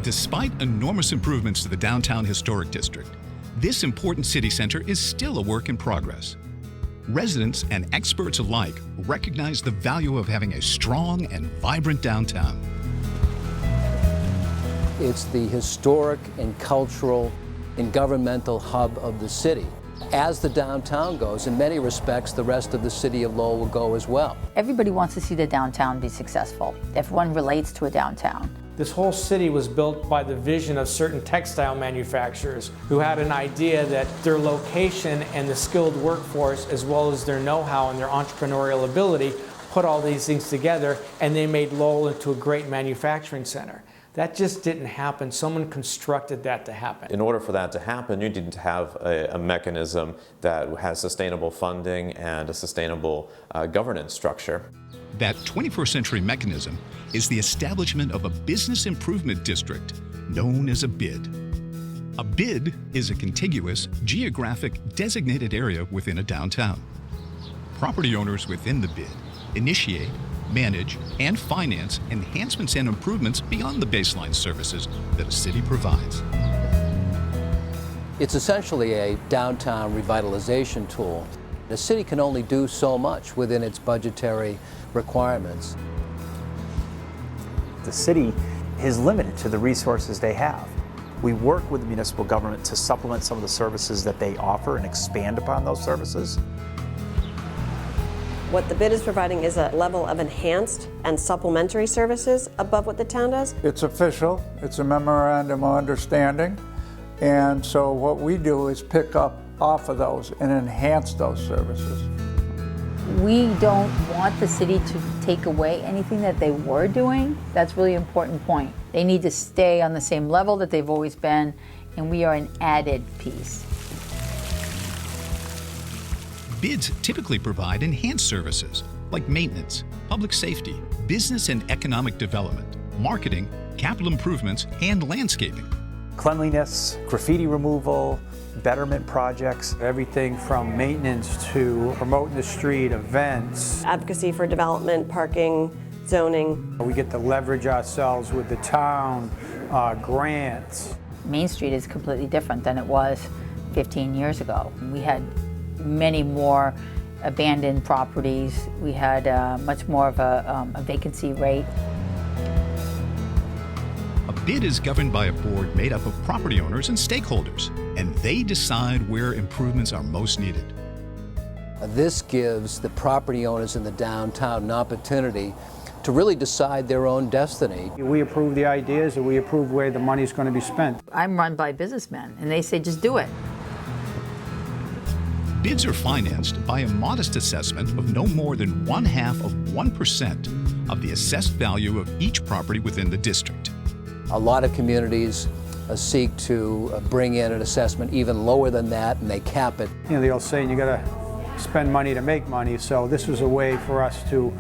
Despite enormous improvements to the downtown historic district, this important city center is still a work in progress. Residents and experts alike recognize the value of having a strong and vibrant downtown. It's the historic and cultural and governmental hub of the city. As the downtown goes, in many respects, the rest of the city of Lowell will go as well. Everybody wants to see the downtown be successful. Everyone relates to a downtown. This whole city was built by the vision of certain textile manufacturers who had an idea that their location and the skilled workforce, as well as their know-how and their entrepreneurial ability, put all these things together, and they made Lowell into a great manufacturing center. That just didn't happen. Someone constructed that to happen. In order for that to happen, you need to have a mechanism that has sustainable funding and a sustainable governance structure. That 21st century mechanism is the establishment of a business improvement district known as a BID. A BID is a contiguous, geographic, designated area within a downtown. Property owners within the BID initiate, manage, and finance enhancements and improvements beyond the baseline services that a city provides. It's essentially a downtown revitalization tool. The city can only do so much within its budgetary requirements. The city is limited to the resources they have. We work with the municipal government to supplement some of the services that they offer and expand upon those services. What the bid is providing is a level of enhanced and supplementary services above what the town does. It's official, it's a memorandum of understanding, and so what we do is pick up off of those and enhance those services. We don't want the city to take away anything that they were doing. That's really an important point. They need to stay on the same level that they've always been, and we are an added piece. BIDs typically provide enhanced services like maintenance, public safety, business and economic development, marketing, capital improvements, and landscaping. Cleanliness, graffiti removal, betterment projects. Everything from maintenance to promoting the street, events. Advocacy for development, parking, zoning. We get to leverage ourselves with the town, grants. Main Street is completely different than it was 15 years ago. We had many more abandoned properties. We had much more of a vacancy rate. A BID is governed by a board made up of property owners and stakeholders, and they decide where improvements are most needed. This gives the property owners in the downtown an opportunity to really decide their own destiny. We approve the ideas and we approve where the money's going to be spent. I'm run by businessmen, and they say just do it. BIDs are financed by a modest assessment of no more than 1/2% of the assessed value of each property within the district. A lot of communities seek to bring in an assessment even lower than that, and they cap it. You know, the old saying, you got to spend money to make money, so this was a way for us to,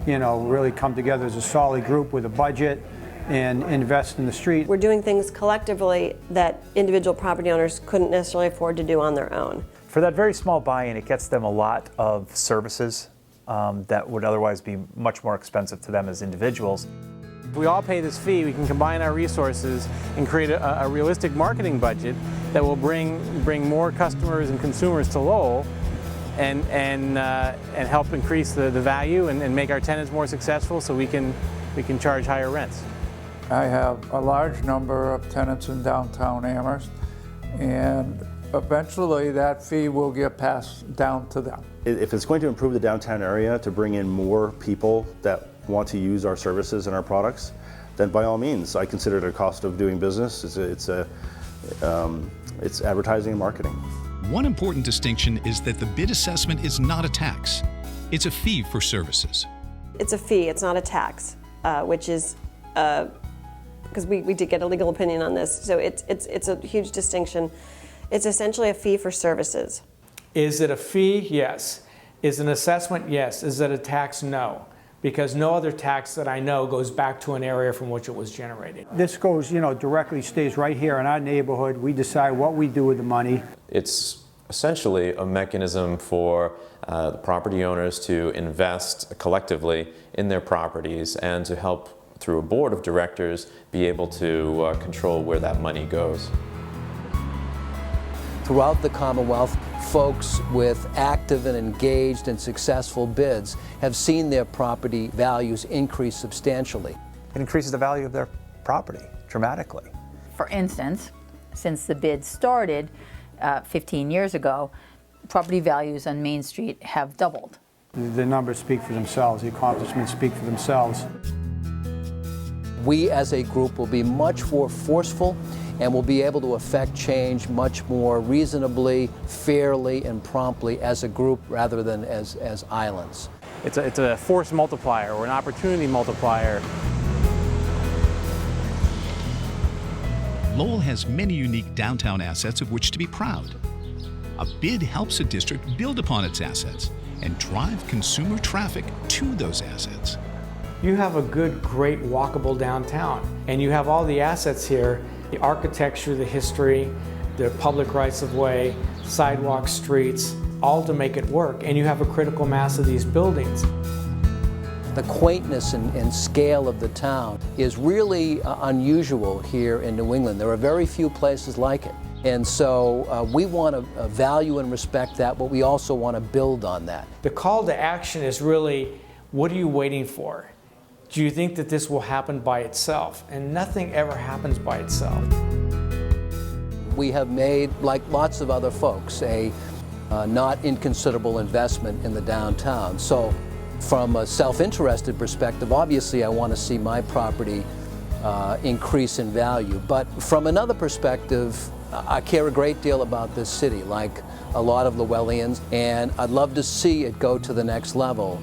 you know, really come together as a solid group with a budget and invest in the street. We're doing things collectively that individual property owners couldn't necessarily afford to do on their own. For that very small buy-in, it gets them a lot of services that would otherwise be much more expensive to them as individuals. If we all pay this fee, we can combine our resources and create a realistic marketing budget that will bring more customers and consumers to Lowell and help increase the value and make our tenants more successful so we can charge higher rents. I have a large number of tenants in downtown Amherst, and eventually that fee will get passed down to them. If it's going to improve the downtown area to bring in more people that want to use our services and our products, then by all means, I consider it a cost of doing business. It's advertising and marketing. One important distinction is that the BID assessment is not a tax. It's a fee for services. It's a fee, it's not a tax, which is, because we did get a legal opinion on this, so it's a huge distinction. It's essentially a fee for services. Is it a fee? Yes. Is it an assessment? Yes. Is it a tax? No. Because no other tax that I know goes back to an area from which it was generated. This goes, you know, directly stays right here in our neighborhood. We decide what we do with the money. It's essentially a mechanism for the property owners to invest collectively in their properties and to help through a board of directors, be able to control where that money goes. Throughout the Commonwealth, folks with active and engaged and successful bids have seen their property values increase substantially. It increases the value of their property dramatically. For instance, since the bid started 15 years ago, property values on Main Street have doubled. The numbers speak for themselves, the accomplishments speak for themselves. We as a group will be much more forceful and will be able to affect change much more reasonably, fairly, and promptly as a group rather than as islands. It's a force multiplier or an opportunity multiplier. Lowell has many unique downtown assets of which to be proud. A bid helps a district build upon its assets and drive consumer traffic to those assets. You have a good, great walkable downtown, and you have all the assets here, the architecture, the history, the public rights of way, sidewalks, streets, all to make it work, and you have a critical mass of these buildings. The quaintness and scale of the town is really unusual here in New England. There are very few places like it. And so we want to value and respect that, but we also want to build on that. The call to action is really, what are you waiting for? Do you think that this will happen by itself? And nothing ever happens by itself. We have made, like lots of other folks, a not inconsiderable investment in the downtown. So from a self-interested perspective, obviously I want to see my property increase in value. But from another perspective, I care a great deal about this city, like a lot of Lowellians, and I'd love to see it go to the next level.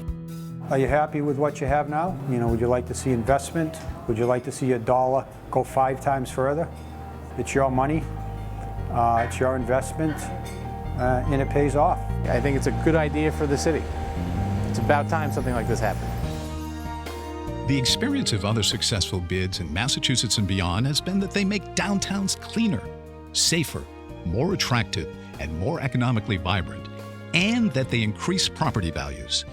Are you happy with what you have now? You know, would you like to see investment? Would you like to see your dollar go 5 times further? It's your money, it's your investment, and it pays off. I think it's a good idea for the city. It's about time something like this happened. The experience of other successful bids in Massachusetts and beyond has been that they make downtowns cleaner, safer, more attractive, and more economically vibrant, and that they increase property values.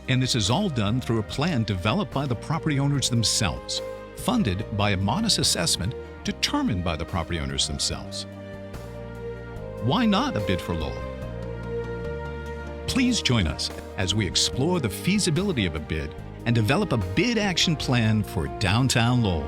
And this is all done through a plan developed by the property owners themselves, funded by a modest assessment determined by the property owners themselves. Why not a bid for Lowell? Please join us as we explore the feasibility of a bid and develop a bid action plan for Downtown Lowell.